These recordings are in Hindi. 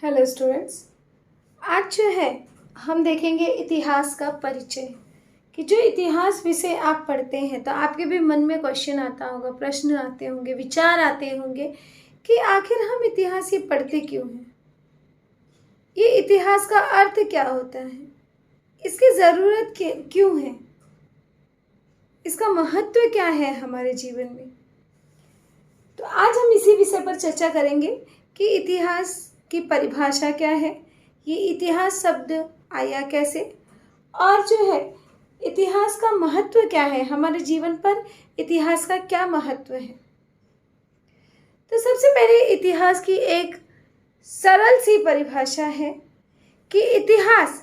Hello students. आज जो है हम देखेंगे इतिहास का परिचय। कि जो इतिहास विषय आप पढ़ते हैं तो आपके भी मन में क्वेश्चन आता होगा, प्रश्न आते होंगे, विचार आते होंगे कि आखिर हम इतिहास ये पढ़ते क्यों हैं, ये इतिहास का अर्थ क्या होता है, इसकी ज़रूरत क्यों है, इसका महत्व क्या है हमारे जीवन में। तो आज हम इसी विषय पर चर्चा करेंगे कि इतिहास की परिभाषा क्या है, ये इतिहास शब्द आया कैसे, और जो है इतिहास का महत्व क्या है, हमारे जीवन पर इतिहास का क्या महत्व है। तो सबसे पहले इतिहास की एक सरल सी परिभाषा है कि इतिहास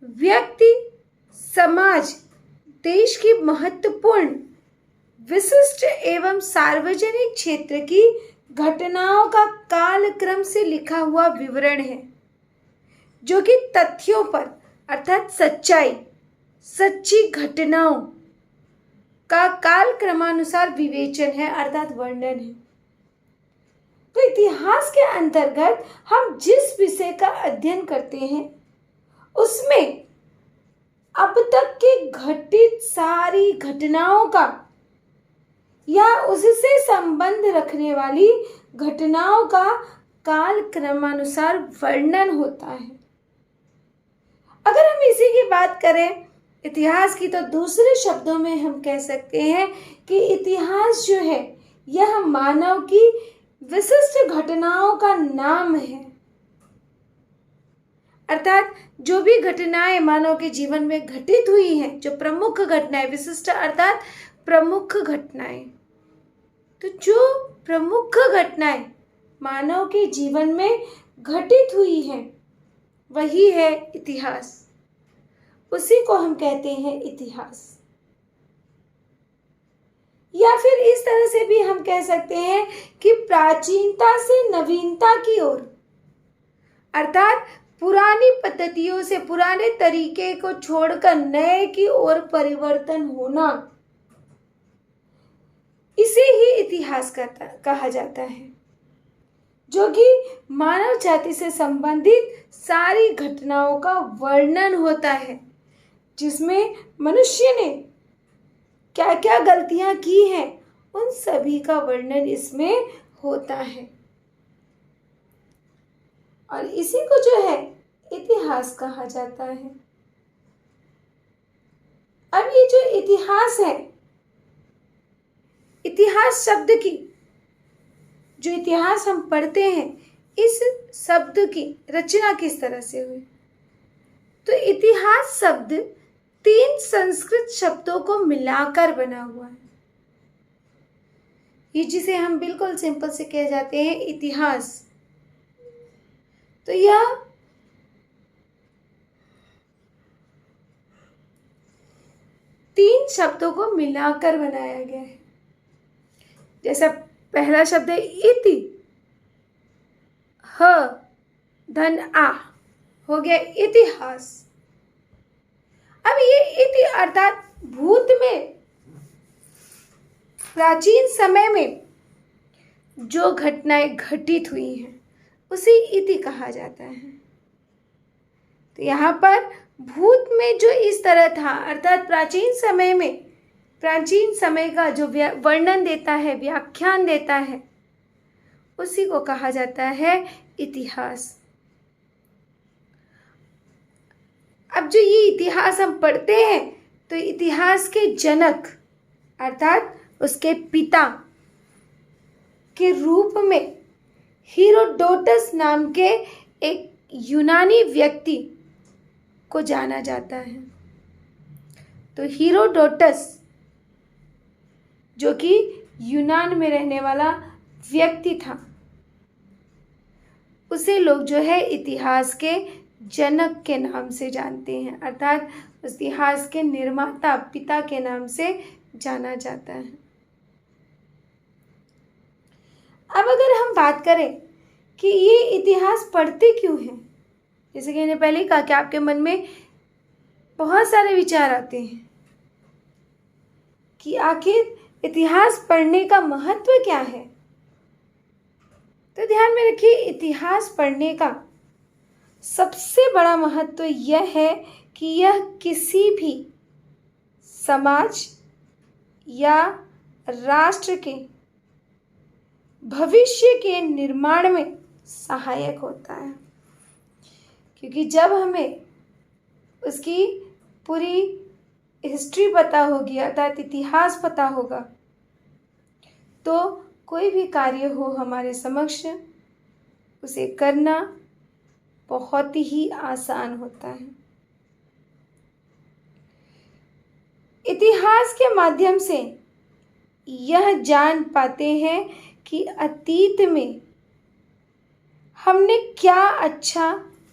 व्यक्ति, समाज, देश की महत्वपूर्ण, विशिष्ट एवं सार्वजनिक क्षेत्र की घटनाओं का कालक्रम से लिखा हुआ विवरण है, जो कि तथ्यों पर अर्थात सच्ची घटनाओं का कालक्रमानुसार विवेचन है अर्थात वर्णन है। तो इतिहास के अंतर्गत हम जिस विषय का अध्ययन करते हैं उसमें अब तक की घटित सारी घटनाओं का या उससे संबंध रखने वाली घटनाओं का कालक्रमानुसार वर्णन होता है। अगर हम इसी की बात करें इतिहास की, तो दूसरे शब्दों में हम कह सकते हैं कि इतिहास जो है यह मानव की विशिष्ट घटनाओं का नाम है। अर्थात जो भी घटनाएं मानव के जीवन में घटित हुई हैं, जो प्रमुख घटनाएं, विशिष्ट अर्थात प्रमुख घटनाएं, तो जो प्रमुख घटनाएं मानव के जीवन में घटित हुई हैं वही है इतिहास, उसी को हम कहते हैं इतिहास। या फिर इस तरह से भी हम कह सकते हैं कि प्राचीनता से नवीनता की ओर, अर्थात पुरानी पद्धतियों से, पुराने तरीके को छोड़कर नए की ओर परिवर्तन होना, इसे ही इतिहास कहा जाता है, जो कि मानव जाति से संबंधित सारी घटनाओं का वर्णन होता है, जिसमें मनुष्य ने क्या क्या गलतियां की हैं उन सभी का वर्णन इसमें होता है, और इसी को जो है इतिहास कहा जाता है। अब ये जो इतिहास है, इतिहास शब्द की, जो इतिहास हम पढ़ते हैं, इस शब्द की रचना किस तरह से हुई। तो इतिहास शब्द 3 संस्कृत शब्दों को मिलाकर बना हुआ है, ये जिसे हम बिल्कुल सिंपल से कह जाते हैं इतिहास। तो यह तीन शब्दों को मिलाकर बनाया गया है। जैसा पहला शब्द है इति, ह धन आ, हो गया इतिहास। अब ये इति अर्थात भूत में, प्राचीन समय में जो घटनाएं घटित हुई हैं उसे इति कहा जाता है। तो यहाँ पर भूत में जो इस तरह था, अर्थात प्राचीन समय में, प्राचीन समय का जो वर्णन देता है, व्याख्यान देता है, उसी को कहा जाता है इतिहास। अब जो ये इतिहास हम पढ़ते हैं तो इतिहास के जनक अर्थात उसके पिता के रूप में हीरोडोटस नाम के एक यूनानी व्यक्ति को जाना जाता है। तो हीरोडोटस जो कि यूनान में रहने वाला व्यक्ति था, उसे लोग जो है इतिहास के जनक के नाम से जानते हैं, अर्थात इतिहास के निर्माता, पिता के नाम से जाना जाता है। अब अगर हम बात करें कि ये इतिहास पढ़ते क्यों हैं, जैसे कि मैंने पहले कहा कि आपके मन में बहुत सारे विचार आते हैं कि आखिर इतिहास पढ़ने का महत्व क्या है। तो ध्यान में रखिए, इतिहास पढ़ने का सबसे बड़ा महत्व यह है कि यह किसी भी समाज या राष्ट्र के भविष्य के निर्माण में सहायक होता है। क्योंकि जब हमें उसकी पूरी हिस्ट्री पता होगी, अर्थात इतिहास पता होगा, तो कोई भी कार्य हो हमारे समक्ष, उसे करना बहुत ही आसान होता है। इतिहास के माध्यम से यह जान पाते हैं कि अतीत में हमने क्या अच्छा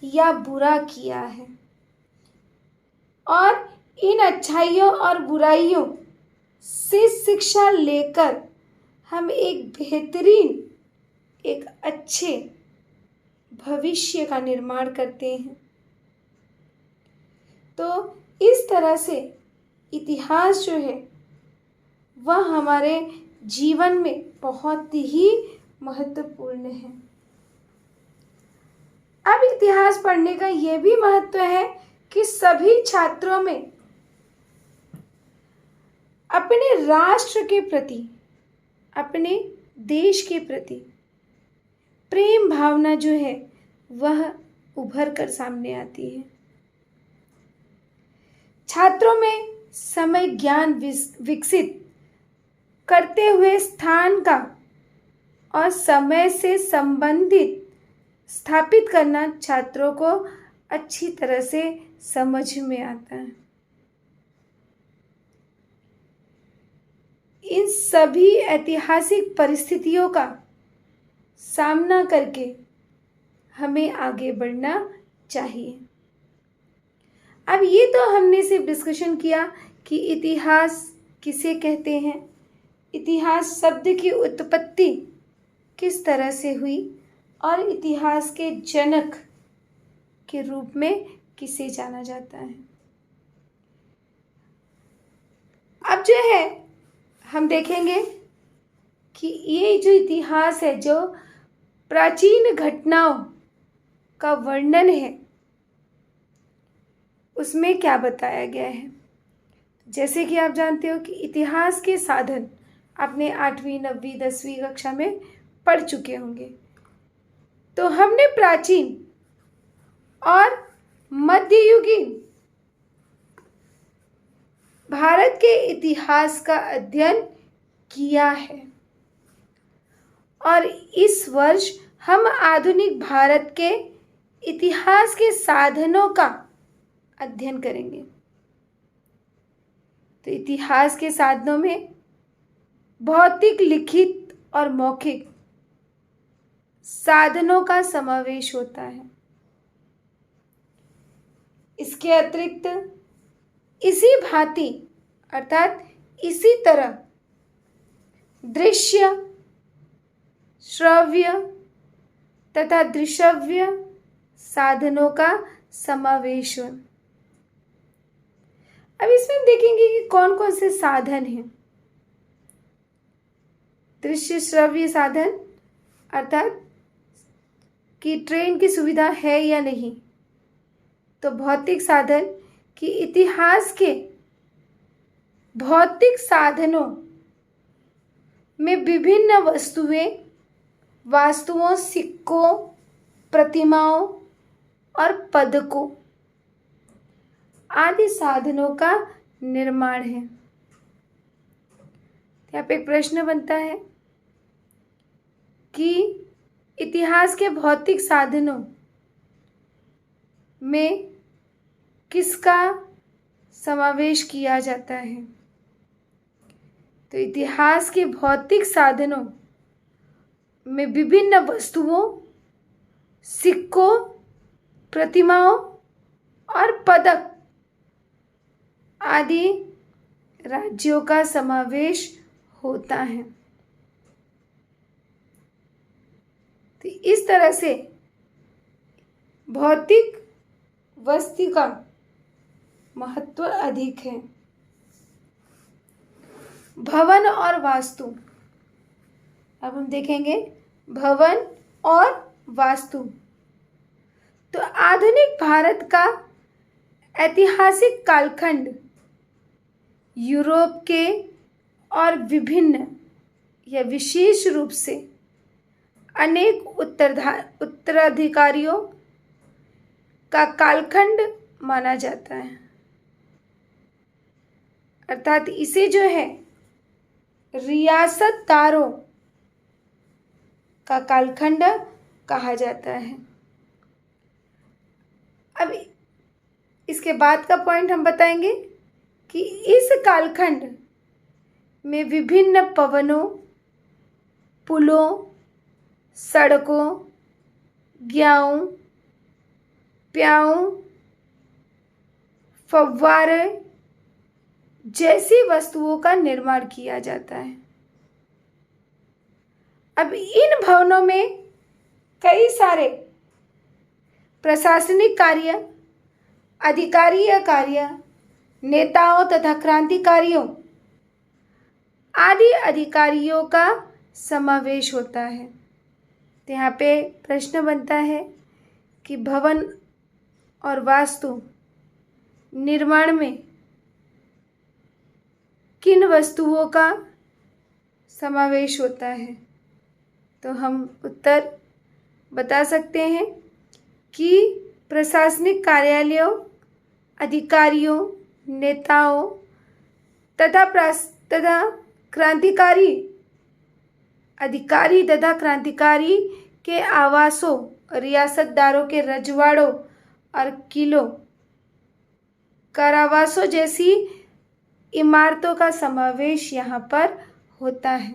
या बुरा किया है, और इन अच्छाइयों और बुराइयों से शिक्षा लेकर हम एक बेहतरीन, एक अच्छे भविष्य का निर्माण करते हैं। तो इस तरह से इतिहास जो है वह हमारे जीवन में बहुत ही महत्वपूर्ण है। अब इतिहास पढ़ने का यह भी महत्व है कि सभी छात्रों में अपने राष्ट्र के प्रति, अपने देश के प्रति प्रेम भावना जो है वह उभर कर सामने आती है। छात्रों में समय ज्ञान विकसित करते हुए स्थान का और समय से संबंधित स्थापित करना छात्रों को अच्छी तरह से समझ में आता है। इन सभी ऐतिहासिक परिस्थितियों का सामना करके हमें आगे बढ़ना चाहिए। अब ये तो हमने सिर्फ डिस्कशन किया कि इतिहास किसे कहते हैं, इतिहास शब्द की उत्पत्ति किस तरह से हुई, और इतिहास के जनक के रूप में किसे जाना जाता है। अब जो है हम देखेंगे कि ये जो इतिहास है, जो प्राचीन घटनाओं का वर्णन है, उसमें क्या बताया गया है। जैसे कि आप जानते हो कि इतिहास के साधन आपने 8वीं 9वीं 10वीं कक्षा में पढ़ चुके होंगे। तो हमने प्राचीन और मध्ययुगीन भारत के इतिहास का अध्ययन किया है, और इस वर्ष हम आधुनिक भारत के इतिहास के साधनों का अध्ययन करेंगे। तो इतिहास के साधनों में भौतिक, लिखित और मौखिक साधनों का समावेश होता है। इसके अतिरिक्त इसी भांति, अर्थात इसी तरह दृश्य, श्रव्य तथा दृश्यव्य साधनों का समावेश हो। अब इसमें हम देखेंगे कि कौन कौन से साधन हैं। दृश्य श्रव्य साधन अर्थात कि ट्रेन की सुविधा है या नहीं। तो भौतिक साधन कि इतिहास के भौतिक साधनों में विभिन्न वास्तुओं, सिक्कों, प्रतिमाओं और पदकों आदि साधनों का निर्माण है। यहाँ पे एक प्रश्न बनता है कि इतिहास के भौतिक साधनों में किसका समावेश किया जाता है। तो इतिहास के भौतिक साधनों में विभिन्न वस्तुओं, सिक्कों, प्रतिमाओं और पदक आदि राज्यों का समावेश होता है। तो इस तरह से भौतिक वस्तु का महत्व अधिक है। भवन और वास्तु, अब हम देखेंगे भवन और वास्तु। तो आधुनिक भारत का ऐतिहासिक कालखंड यूरोप के और विभिन्न या विशेष रूप से अनेक उत्तराधिकारियों का कालखंड माना जाता है। अर्थात इसे जो है रियासतदारों का कालखंड कहा जाता है। अब इसके बाद का पॉइंट हम बताएंगे कि इस कालखंड में विभिन्न पवनों, पुलों, सड़कों, ग्याओं, प्याओं, फव्वारे जैसी वस्तुओं का निर्माण किया जाता है। अब इन भवनों में कई सारे प्रशासनिक कार्य, अधिकारीय कार्य, नेताओं तथा क्रांतिकारियों आदि अधिकारियों का समावेश होता है। तो यहाँ पे प्रश्न बनता है कि भवन और वास्तु निर्माण में किन वस्तुओं का समावेश होता है? तो हम उत्तर बता सकते हैं कि प्रशासनिक कार्यालयों, अधिकारियों, नेताओं तथा क्रांतिकारी अधिकारी तथा क्रांतिकारी के आवासों, रियासतदारों के रजवाड़ों और किलों, कारावासों जैसी इमारतों का समावेश यहाँ पर होता है।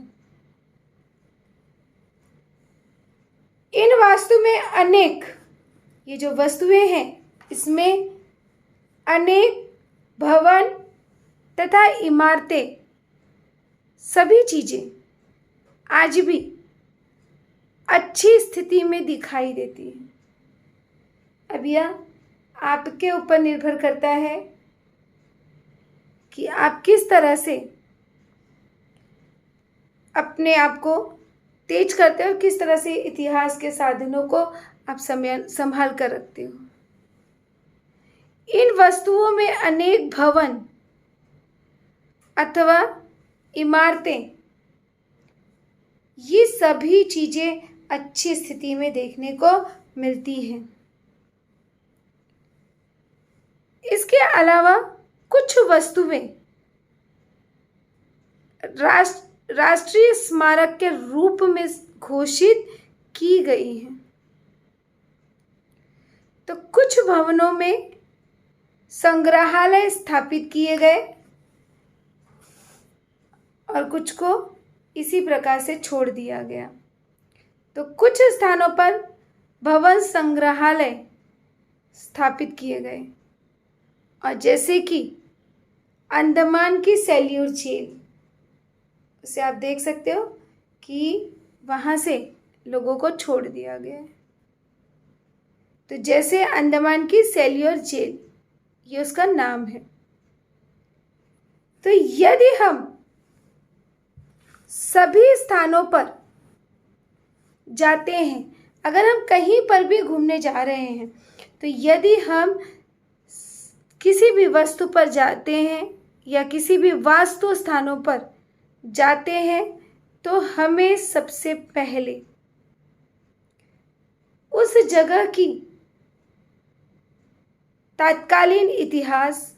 इन वास्तु में अनेक, ये जो वस्तुएं हैं इसमें अनेक भवन तथा इमारतें, सभी चीज़ें आज भी अच्छी स्थिति में दिखाई देती हैं। अब यह आपके ऊपर निर्भर करता है कि आप किस तरह से अपने आप को तेज करते हो और किस तरह से इतिहास के साधनों को आप संभाल कर रखते हो। इन वस्तुओं में अनेक भवन अथवा इमारतें, ये सभी चीज़ें अच्छी स्थिति में देखने को मिलती हैं। इसके अलावा कुछ वस्तुएं राष्ट्रीय स्मारक के रूप में घोषित की गई हैं। तो कुछ भवनों में संग्रहालय स्थापित किए गए और कुछ को इसी प्रकार से छोड़ दिया गया। तो कुछ स्थानों पर भवन संग्रहालय स्थापित किए गए, और जैसे कि अंडमान की सेल्यूर जेल, उसे आप देख सकते हो कि वहाँ से लोगों को छोड़ दिया गया है। तो जैसे अंडमान की सेल्यूर जेल, ये उसका नाम है। तो यदि हम सभी स्थानों पर जाते हैं, अगर हम कहीं पर भी घूमने जा रहे हैं, तो यदि हम किसी भी वस्तु पर जाते हैं या किसी भी वास्तु स्थानों पर जाते हैं, तो हमें सबसे पहले उस जगह की तत्कालीन इतिहास,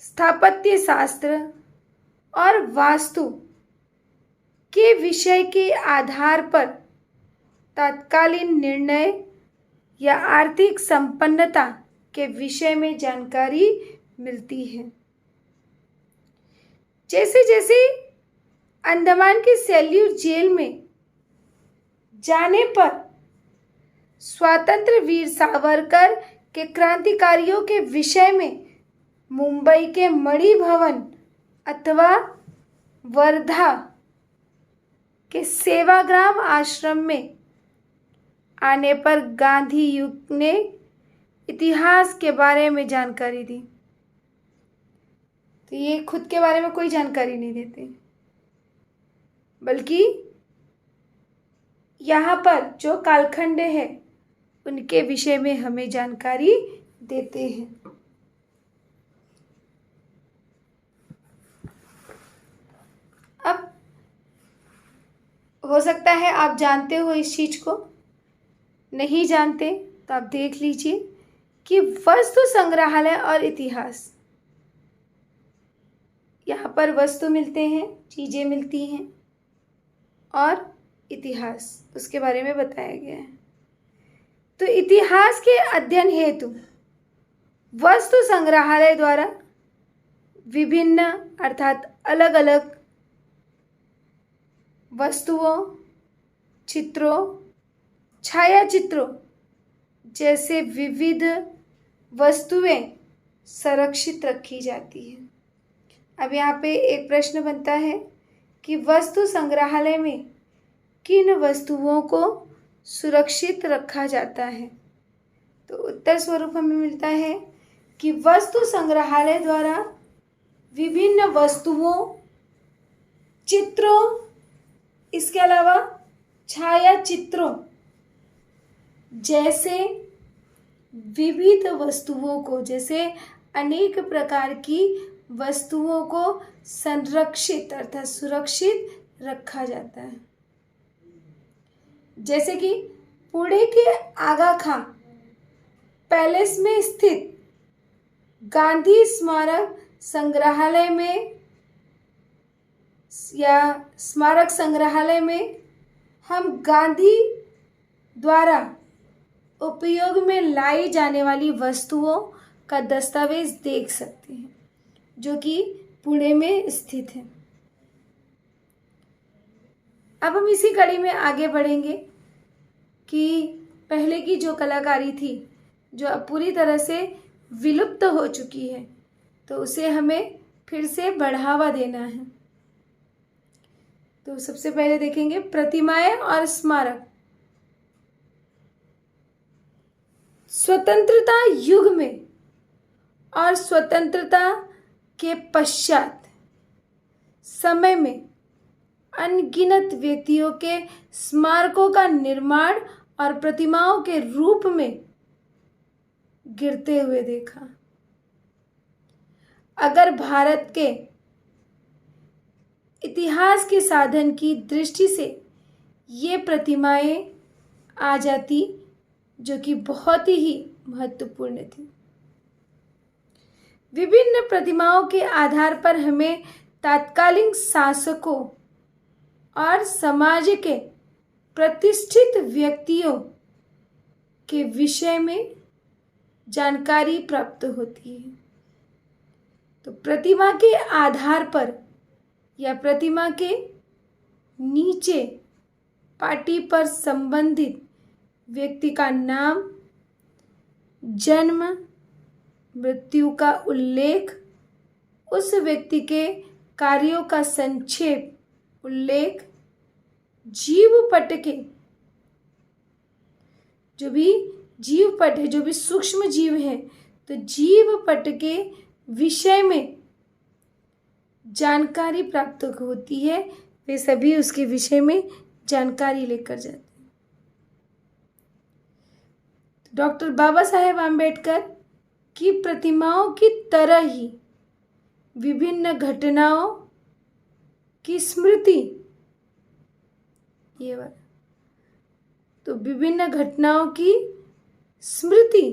स्थापत्य शास्त्र और वास्तु के विषय के आधार पर तत्कालीन निर्णय या आर्थिक संपन्नता के विषय में जानकारी मिलती है। जैसे जैसे अंडमान की सेल्यूर जेल में जाने पर स्वतंत्र वीर सावरकर के क्रांतिकारियों के विषय में मुंबई के मणि भवन अथवा वर्धा के सेवाग्राम आश्रम में आने पर गांधी युग ने इतिहास के बारे में जानकारी दी। तो ये खुद के बारे में कोई जानकारी नहीं देते, बल्कि यहाँ पर जो कालखंड है उनके विषय में हमें जानकारी देते हैं। अब हो सकता है आप जानते हो इस चीज को, नहीं जानते तो आप देख लीजिए कि वस्तु संग्रहालय और इतिहास, यहाँ पर वस्तु मिलते हैं, चीजें मिलती हैं और इतिहास उसके बारे में बताया गया है। तो इतिहास के अध्ययन हेतु वस्तु संग्रहालय द्वारा विभिन्न अर्थात अलग अलग वस्तुओं, चित्रों, छायाचित्रों जैसे विविध वस्तुएं संरक्षित रखी जाती हैं। अब यहाँ पे एक प्रश्न बनता है कि वस्तु संग्रहालय में किन वस्तुओं को सुरक्षित रखा जाता है। तो उत्तर स्वरूप हमें मिलता है कि वस्तु संग्रहालय द्वारा विभिन्न वस्तुओं, चित्रों, इसके अलावा छायाचित्रों जैसे विविध वस्तुओं को, जैसे अनेक प्रकार की वस्तुओं को संरक्षित अर्थात सुरक्षित रखा जाता है। जैसे कि पुणे के आगा खां पैलेस में स्थित गांधी स्मारक संग्रहालय में या स्मारक संग्रहालय में हम गांधी द्वारा उपयोग में लाई जाने वाली वस्तुओं का दस्तावेज देख सकते हैं, जो कि पुणे में स्थित है। अब हम इसी कड़ी में आगे बढ़ेंगे कि पहले की जो कलाकारी थी, जो अब पूरी तरह से विलुप्त हो चुकी है, तो उसे हमें फिर से बढ़ावा देना है। तो सबसे पहले देखेंगे प्रतिमाएं और स्मारक। स्वतंत्रता युग में और स्वतंत्रता के पश्चात समय में अनगिनत व्यक्तियों के स्मारकों का निर्माण और प्रतिमाओं के रूप में गिरते हुए देखा। अगर भारत के इतिहास के साधन की दृष्टि से ये प्रतिमाएं आ जाती, जो कि बहुत ही महत्वपूर्ण थी। विभिन्न प्रतिमाओं के आधार पर हमें तत्कालीन शासकों और समाज के प्रतिष्ठित व्यक्तियों के विषय में जानकारी प्राप्त होती है। तो प्रतिमा के आधार पर या प्रतिमा के नीचे पाटी पर संबंधित व्यक्ति का नाम, जन्म, मृत्यु का उल्लेख, उस व्यक्ति के कार्यों का संक्षेप उल्लेख, जीवपट के जो भी जीवपट है, जो भी सूक्ष्म जीव है, तो जीवपट के विषय में जानकारी प्राप्त होती है, वे सभी उसके विषय में जानकारी लेकर जाते हैं। डॉक्टर बाबा साहेब आम्बेडकर की प्रतिमाओं की तरह ही विभिन्न घटनाओं की स्मृति, ये वाला, तो विभिन्न घटनाओं की स्मृति,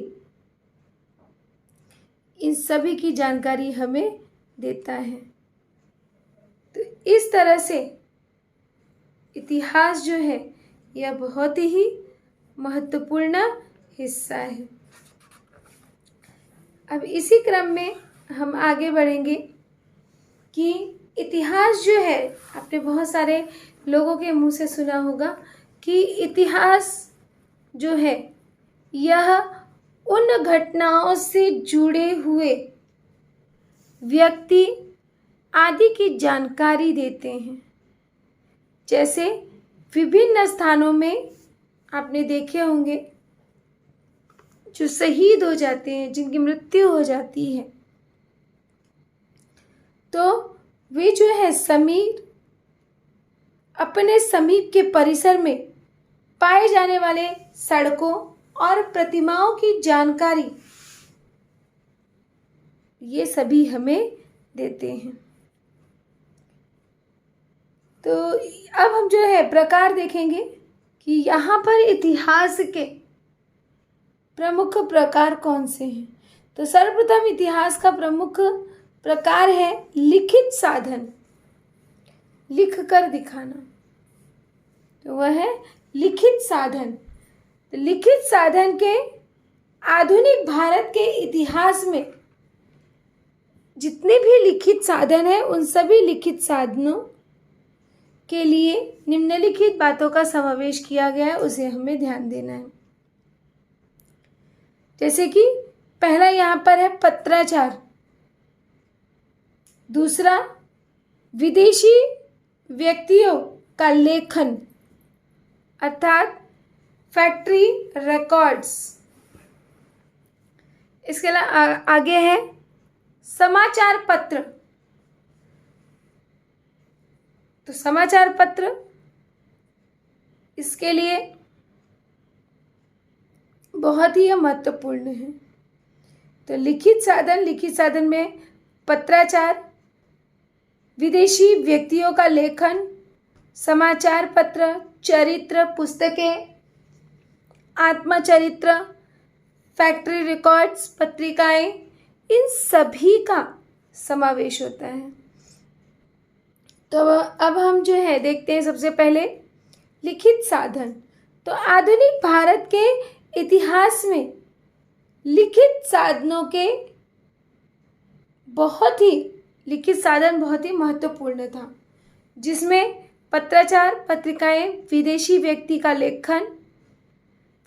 इन सभी की जानकारी हमें देता है। तो इस तरह से इतिहास जो है यह बहुत ही महत्वपूर्ण हिस्सा है। अब इसी क्रम में हम आगे बढ़ेंगे कि इतिहास जो है, आपने बहुत सारे लोगों के मुंह से सुना होगा कि इतिहास जो है यह उन घटनाओं से जुड़े हुए व्यक्ति आदि की जानकारी देते हैं। जैसे विभिन्न स्थानों में आपने देखे होंगे जो शहीद हो जाते हैं, जिनकी मृत्यु हो जाती है, तो वे जो है समीर अपने समीप के परिसर में पाए जाने वाले सड़कों और प्रतिमाओं की जानकारी ये सभी हमें देते हैं। तो अब हम जो है प्रकार देखेंगे कि यहाँ पर इतिहास के प्रमुख प्रकार कौन से हैं। तो सर्वप्रथम इतिहास का प्रमुख प्रकार है लिखित साधन, लिख कर दिखाना। तो वह है लिखित साधन। तो लिखित साधन के आधुनिक भारत के इतिहास में जितने भी लिखित साधन हैं उन सभी लिखित साधनों के लिए निम्नलिखित बातों का समावेश किया गया है, उसे हमें ध्यान देना है। जैसे कि पहला यहाँ पर है पत्राचार, दूसरा विदेशी व्यक्तियों का लेखन अर्थात फैक्ट्री रिकॉर्ड्स। इसके अलावा आगे है समाचार पत्र। तो समाचार पत्र इसके लिए बहुत ही महत्वपूर्ण है। तो लिखित साधन में पत्राचार, विदेशी व्यक्तियों का लेखन, समाचार पत्र, चरित्र पुस्तकें, आत्मचरित्र, फैक्ट्री रिकॉर्ड्स, पत्रिकाएं, इन सभी का समावेश होता है। तो अब हम जो है देखते हैं सबसे पहले लिखित साधन। तो आधुनिक भारत के इतिहास में लिखित साधनों के लिखित साधन बहुत ही महत्वपूर्ण था, जिसमें पत्राचार, पत्रिकाएं, विदेशी व्यक्ति का लेखन,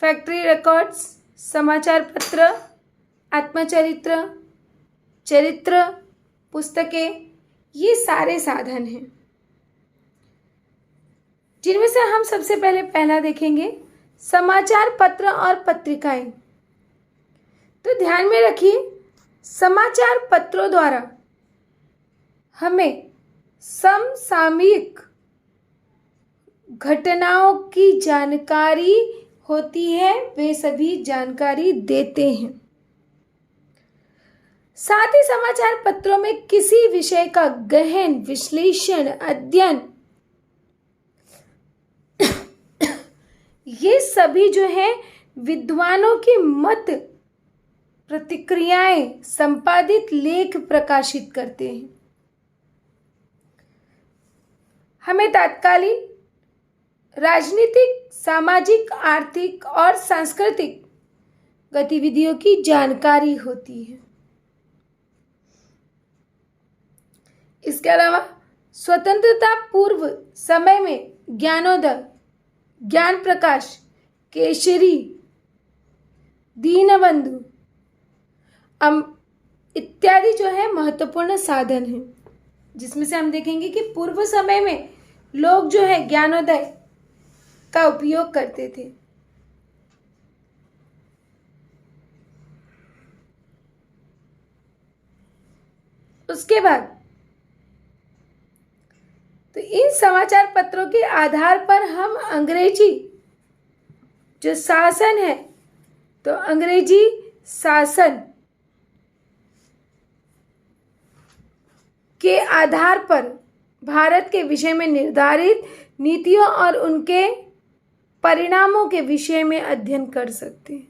फैक्ट्री रिकॉर्ड्स, समाचार पत्र, आत्मचरित्र, चरित्र पुस्तकें, ये सारे साधन हैं, जिनमें से हम सबसे पहले पहला देखेंगे समाचार पत्र और पत्रिकाएं। तो ध्यान में रखिए, समाचार पत्रों द्वारा हमें समसामयिक घटनाओं की जानकारी होती है, वे सभी जानकारी देते हैं। साथ ही समाचार पत्रों में किसी विषय का गहन विश्लेषण, अध्ययन, ये सभी जो है विद्वानों की मत प्रतिक्रियाएं संपादित लेख प्रकाशित करते हैं। हमें तात्कालीन राजनीतिक, सामाजिक, आर्थिक और सांस्कृतिक गतिविधियों की जानकारी होती है। इसके अलावा स्वतंत्रता पूर्व समय में ज्ञानोदय, ज्ञान प्रकाश, केसरी, दीनबंधु इत्यादि जो है महत्वपूर्ण साधन हैं, जिसमें से हम देखेंगे कि पूर्व समय में लोग जो है ज्ञानोदय का उपयोग करते थे। उसके बाद तो इन समाचार पत्रों के आधार पर हम अंग्रेजी जो शासन है, तो अंग्रेजी शासन के आधार पर भारत के विषय में निर्धारित नीतियों और उनके परिणामों के विषय में अध्ययन कर सकते हैं।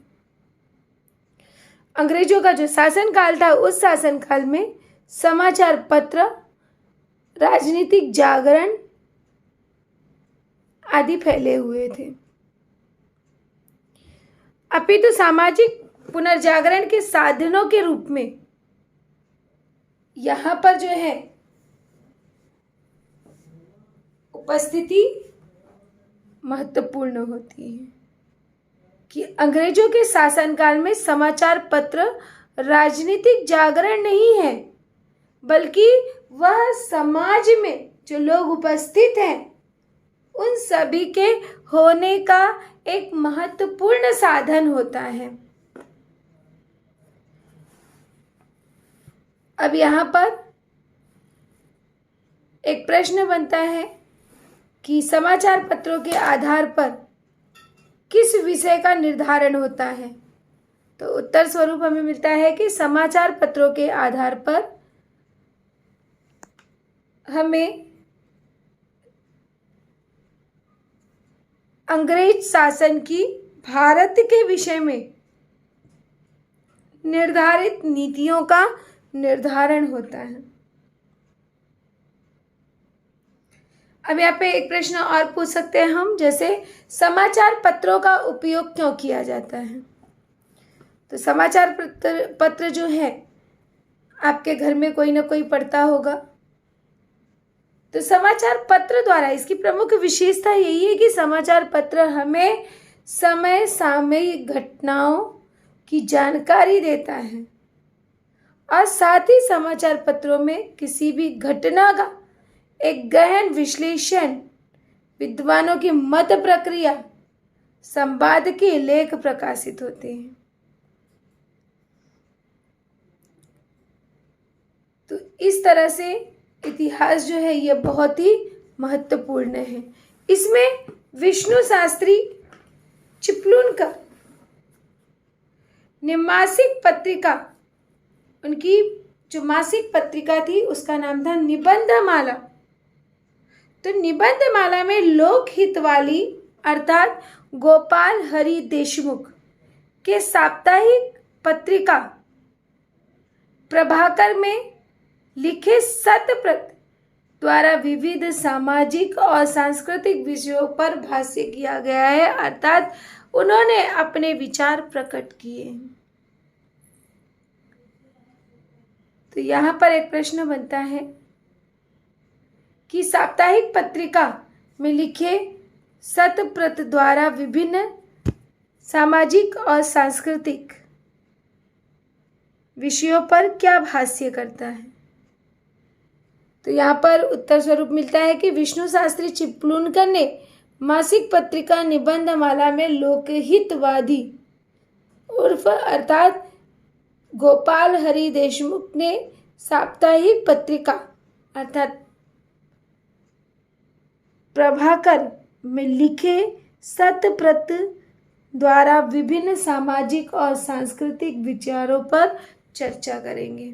अंग्रेजों का जो शासनकाल था, उस शासनकाल में समाचार पत्र, राजनीतिक जागरण आदि फैले हुए थे। अपितु सामाजिक पुनर्जागरण के साधनों के रूप में यहाँ पर जो है उपस्थिति महत्वपूर्ण होती है कि अंग्रेजों के शासनकाल में समाचार पत्र राजनीतिक जागरण नहीं है, बल्कि वह समाज में जो लोग उपस्थित हैं उन सभी के होने का एक महत्वपूर्ण साधन होता है। अब यहाँ पर एक प्रश्न बनता है कि समाचार पत्रों के आधार पर किस विषय का निर्धारण होता है? तो उत्तर स्वरूप हमें मिलता है कि समाचार पत्रों के आधार पर हमें अंग्रेज शासन की भारत के विषय में निर्धारित नीतियों का निर्धारण होता है। अब यहाँ पे एक प्रश्न और पूछ सकते हैं हम, जैसे समाचार पत्रों का उपयोग क्यों किया जाता है? तो समाचार पत्र जो है आपके घर में कोई ना कोई पढ़ता होगा। तो समाचार पत्र द्वारा इसकी प्रमुख विशेषता यही है कि समाचार पत्र हमें समय सामयिक घटनाओं की जानकारी देता है और साथ ही समाचार पत्रों में किसी भी घटना का एक गहन विश्लेषण, विद्वानों की मत प्रक्रिया, संपादकीय लेख प्रकाशित होते हैं। तो इस तरह से इतिहास जो है ये बहुत ही महत्वपूर्ण है। इसमें विष्णु शास्त्री चिपलूनकर ने मासिक पत्रिका, उनकी जो मासिक पत्रिका थी उसका नाम था निबंधमाला। तो निबंधमाला में लोकहित वाली अर्थात गोपाल हरि देशमुख के साप्ताहिक पत्रिका प्रभाकर में लिखे शतप्रत द्वारा विविध सामाजिक और सांस्कृतिक विषयों पर भाष्य किया गया है, अर्थात उन्होंने अपने विचार प्रकट किए। तो यहाँ पर एक प्रश्न बनता है कि साप्ताहिक पत्रिका में लिखे शतप्रत द्वारा विभिन्न सामाजिक और सांस्कृतिक विषयों पर क्या भाष्य करता है? तो यहाँ पर उत्तर स्वरूप मिलता है कि विष्णु शास्त्री चिपलूनकर ने मासिक पत्रिका निबंधमाला में लोकहितवादी उर्फ अर्थात गोपाल हरि देशमुख ने साप्ताहिक पत्रिका अर्थात प्रभाकर में लिखे शतप्रत द्वारा विभिन्न सामाजिक और सांस्कृतिक विचारों पर चर्चा करेंगे।